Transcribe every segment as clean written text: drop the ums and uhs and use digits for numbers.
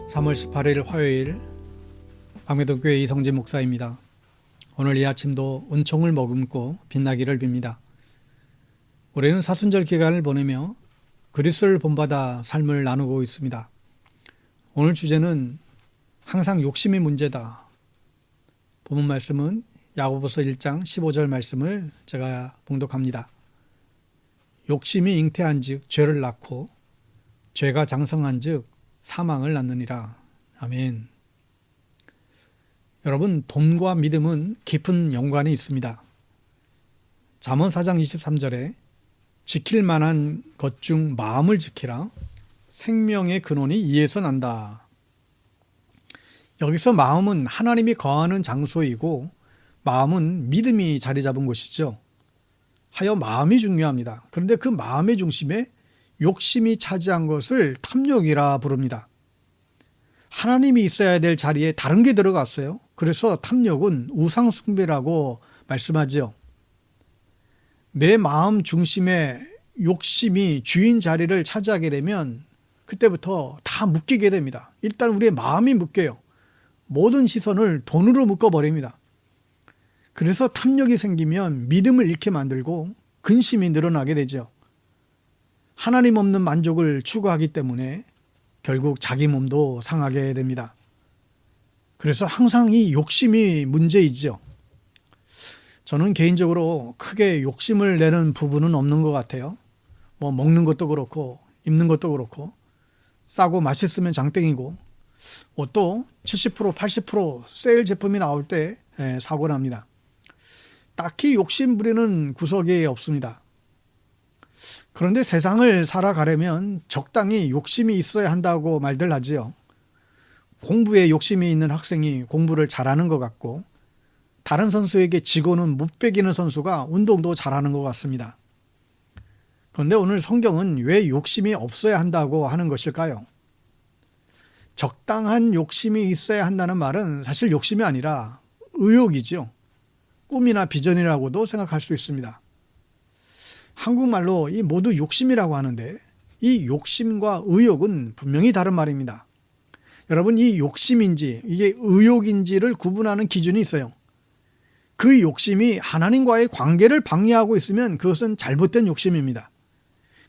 3월 18일 화요일 방배동교회 이성진 목사입니다. 오늘 이 아침도 은총을 머금고 빛나기를 빕니다. 올해는 사순절 기간을 보내며 그리스도를 본받아 삶을 나누고 있습니다. 오늘 주제는 항상 욕심이 문제다. 본문 말씀은 야고보서 1장 15절 말씀을 제가 봉독합니다. 욕심이 잉태한 즉 죄를 낳고 죄가 장성한 즉 사망을 낳느니라. 아멘. 여러분, 돈과 믿음은 깊은 연관이 있습니다. 잠언 4장 23절에 지킬 만한 것 중 마음을 지키라. 생명의 근원이 이에서 난다. 여기서 마음은 하나님이 거하는 장소이고 마음은 믿음이 자리 잡은 곳이죠. 하여 마음이 중요합니다. 그런데 그 마음의 중심에 욕심이 차지한 것을 탐욕이라 부릅니다. 하나님이 있어야 될 자리에 다른 게 들어갔어요. 그래서 탐욕은 우상숭배라고 말씀하죠. 내 마음 중심에 욕심이 주인 자리를 차지하게 되면 그때부터 다 묶이게 됩니다. 일단 우리의 마음이 묶여요. 모든 시선을 돈으로 묶어버립니다. 그래서 탐욕이 생기면 믿음을 잃게 만들고 근심이 늘어나게 되죠. 하나님 없는 만족을 추구하기 때문에 결국 자기 몸도 상하게 됩니다. 그래서 항상 이 욕심이 문제이죠. 저는 개인적으로 크게 욕심을 내는 부분은 없는 것 같아요. 먹는 것도 그렇고 입는 것도 그렇고 싸고 맛있으면 장땡이고 또 70% 80% 세일 제품이 나올 때 사고 납니다. 딱히 욕심 부리는 구석이 없습니다. 그런데 세상을 살아가려면 적당히 욕심이 있어야 한다고 말들 하지요. 공부에 욕심이 있는 학생이 공부를 잘하는 것 같고 다른 선수에게 지고는 못 배기는 선수가 운동도 잘하는 것 같습니다. 그런데 오늘 성경은 왜 욕심이 없어야 한다고 하는 것일까요? 적당한 욕심이 있어야 한다는 말은 사실 욕심이 아니라 의욕이죠. 꿈이나 비전이라고도 생각할 수 있습니다. 한국말로 이 모두 욕심이라고 하는데 이 욕심과 의욕은 분명히 다른 말입니다. 여러분, 이 욕심인지 이게 의욕인지를 구분하는 기준이 있어요. 그 욕심이 하나님과의 관계를 방해하고 있으면 그것은 잘못된 욕심입니다.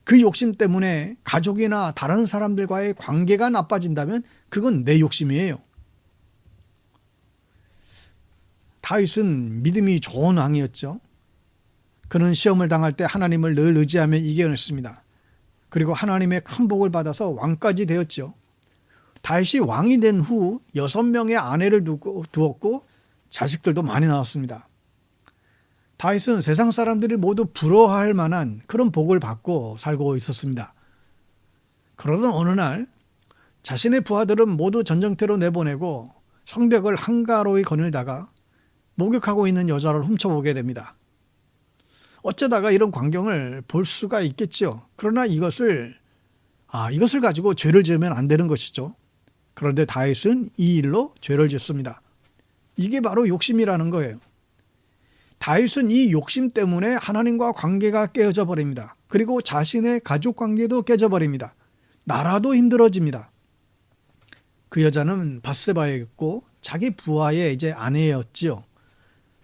그 욕심 때문에 가족이나 다른 사람들과의 관계가 나빠진다면 그건 내 욕심이에요. 다윗은 믿음이 좋은 왕이었죠. 그는 시험을 당할 때 하나님을 늘 의지하며 이겨냈습니다. 그리고 하나님의 큰 복을 받아서 왕까지 되었죠. 다윗이 왕이 된 후 6명의 아내를 두었고 자식들도 많이 낳았습니다. 다윗은 세상 사람들이 모두 부러워할 만한 그런 복을 받고 살고 있었습니다. 그러던 어느 날 자신의 부하들은 모두 전쟁터로 내보내고 성벽을 한가로이 거닐다가 목욕하고 있는 여자를 훔쳐보게 됩니다. 어쩌다가 이런 광경을 볼 수가 있겠죠. 그러나 이것을 가지고 죄를 지으면 안 되는 것이죠. 그런데 다윗은 이 일로 죄를 짓습니다. 이게 바로 욕심이라는 거예요. 다윗은 이 욕심 때문에 하나님과 관계가 깨어져 버립니다. 그리고 자신의 가족 관계도 깨져버립니다. 나라도 힘들어집니다. 그 여자는 밧세바였고 자기 부하의 이제 아내였지요.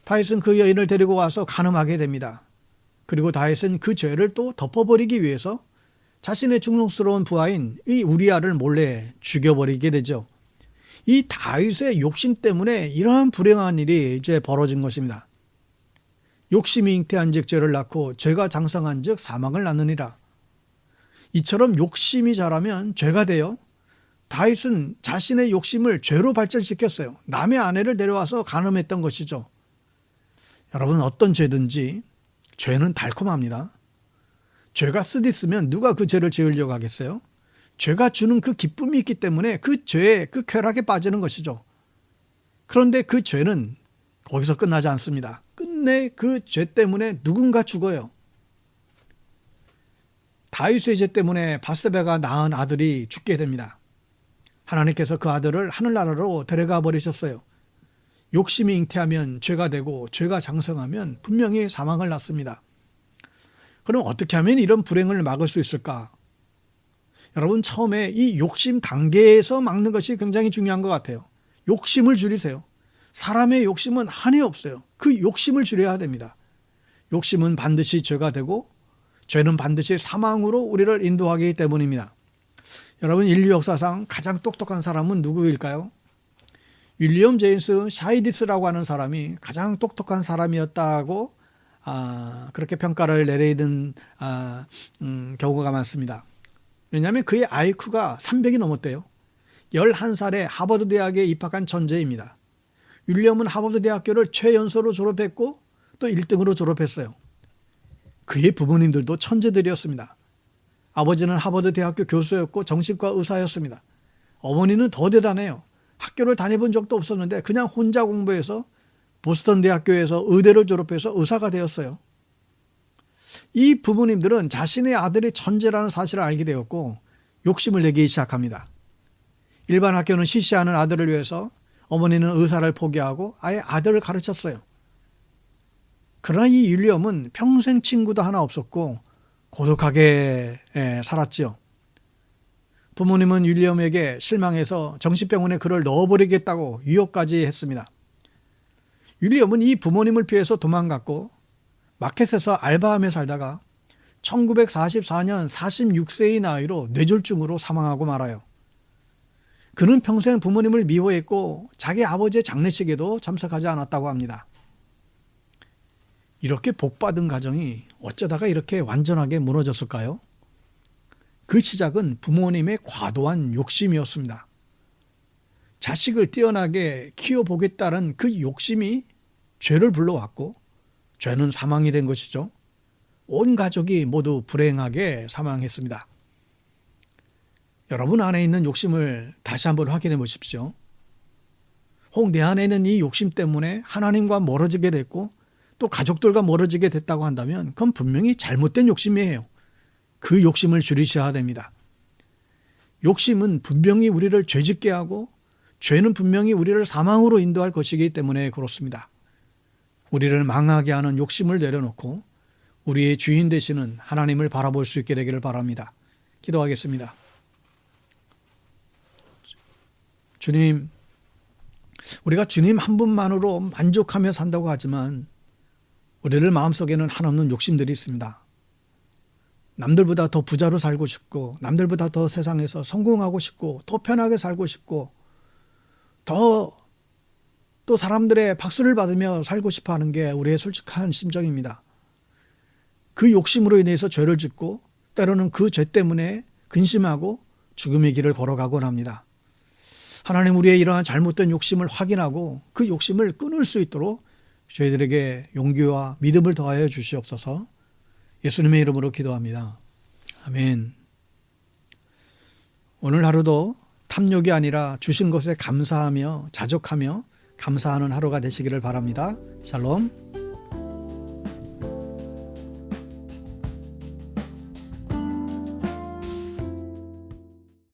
다윗은 그 여인을 데리고 와서 간음하게 됩니다. 그리고 다윗은 그 죄를 또 덮어버리기 위해서 자신의 충성스러운 부하인 이 우리아를 몰래 죽여버리게 되죠. 이 다윗의 욕심 때문에 이러한 불행한 일이 이제 벌어진 것입니다. 욕심이 잉태한 즉 죄를 낳고 죄가 장성한 즉 사망을 낳느니라. 이처럼 욕심이 자라면 죄가 돼요. 다윗은 자신의 욕심을 죄로 발전시켰어요. 남의 아내를 데려와서 간음했던 것이죠. 여러분, 어떤 죄든지 죄는 달콤합니다. 죄가 쓰디쓰면 누가 그 죄를 지으려고 하겠어요? 죄가 주는 그 기쁨이 있기 때문에 그 죄에 그 쾌락에 빠지는 것이죠. 그런데 그 죄는 거기서 끝나지 않습니다. 끝내 그 죄 때문에 누군가 죽어요. 다윗의 죄 때문에 밧세바가 낳은 아들이 죽게 됩니다. 하나님께서 그 아들을 하늘나라로 데려가 버리셨어요. 욕심이 잉태하면 죄가 되고 죄가 장성하면 분명히 사망을 낳습니다. 그럼 어떻게 하면 이런 불행을 막을 수 있을까? 여러분 처음에 이 욕심 단계에서 막는 것이 굉장히 중요한 것 같아요. 욕심을 줄이세요. 사람의 욕심은 한이 없어요. 그 욕심을 줄여야 됩니다. 욕심은 반드시 죄가 되고 죄는 반드시 사망으로 우리를 인도하기 때문입니다. 여러분 인류 역사상 가장 똑똑한 사람은 누구일까요? 윌리엄 제임스 샤이디스라고 하는 사람이 가장 똑똑한 사람이었다고 그렇게 평가를 내리는 경우가 많습니다. 왜냐하면 그의 IQ가 300이 넘었대요. 11살에 하버드 대학에 입학한 천재입니다. 윌리엄은 하버드 대학교를 최연소로 졸업했고 또 1등으로 졸업했어요. 그의 부모님들도 천재들이었습니다. 아버지는 하버드 대학교 교수였고 정신과 의사였습니다. 어머니는 더 대단해요. 학교를 다녀본 적도 없었는데 그냥 혼자 공부해서 보스턴 대학교에서 의대를 졸업해서 의사가 되었어요. 이 부모님들은 자신의 아들이 천재라는 사실을 알게 되었고 욕심을 내기 시작합니다. 일반 학교는 시시하는 아들을 위해서 어머니는 의사를 포기하고 아예 아들을 가르쳤어요. 그러나 이 윌리엄은 평생 친구도 하나 없었고 고독하게 살았지요. 부모님은 윌리엄에게 실망해서 정신병원에 그를 넣어버리겠다고 유혹까지 했습니다. 윌리엄은 이 부모님을 피해서 도망갔고 마켓에서 알바하며 살다가 1944년 46세의 나이로 뇌졸중으로 사망하고 말아요. 그는 평생 부모님을 미워했고 자기 아버지의 장례식에도 참석하지 않았다고 합니다. 이렇게 복받은 가정이 어쩌다가 이렇게 완전하게 무너졌을까요? 그 시작은 부모님의 과도한 욕심이었습니다. 자식을 뛰어나게 키워보겠다는 그 욕심이 죄를 불러왔고 죄는 사망이 된 것이죠. 온 가족이 모두 불행하게 사망했습니다. 여러분 안에 있는 욕심을 다시 한번 확인해 보십시오. 혹 내 안에 있는 이 욕심 때문에 하나님과 멀어지게 됐고 또 가족들과 멀어지게 됐다고 한다면 그건 분명히 잘못된 욕심이에요. 그 욕심을 줄이셔야 됩니다. 욕심은 분명히 우리를 죄짓게 하고 죄는 분명히 우리를 사망으로 인도할 것이기 때문에 그렇습니다. 우리를 망하게 하는 욕심을 내려놓고 우리의 주인 되시는 하나님을 바라볼 수 있게 되기를 바랍니다. 기도하겠습니다. 주님, 우리가 주님 한 분만으로 만족하며 산다고 하지만 우리들 마음속에는 한없는 욕심들이 있습니다. 남들보다 더 부자로 살고 싶고 남들보다 더 세상에서 성공하고 싶고 더 편하게 살고 싶고 더 또 사람들의 박수를 받으며 살고 싶어 하는 게 우리의 솔직한 심정입니다. 그 욕심으로 인해서 죄를 짓고 때로는 그 죄 때문에 근심하고 죽음의 길을 걸어가곤 합니다. 하나님 우리의 이러한 잘못된 욕심을 확인하고 그 욕심을 끊을 수 있도록 저희들에게 용기와 믿음을 더하여 주시옵소서. 예수님의 이름으로 기도합니다. 아멘. 오늘 하루도 탐욕이 아니라 주신 것에 감사하며 자족하며 감사하는 하루가 되시기를 바랍니다. 샬롬.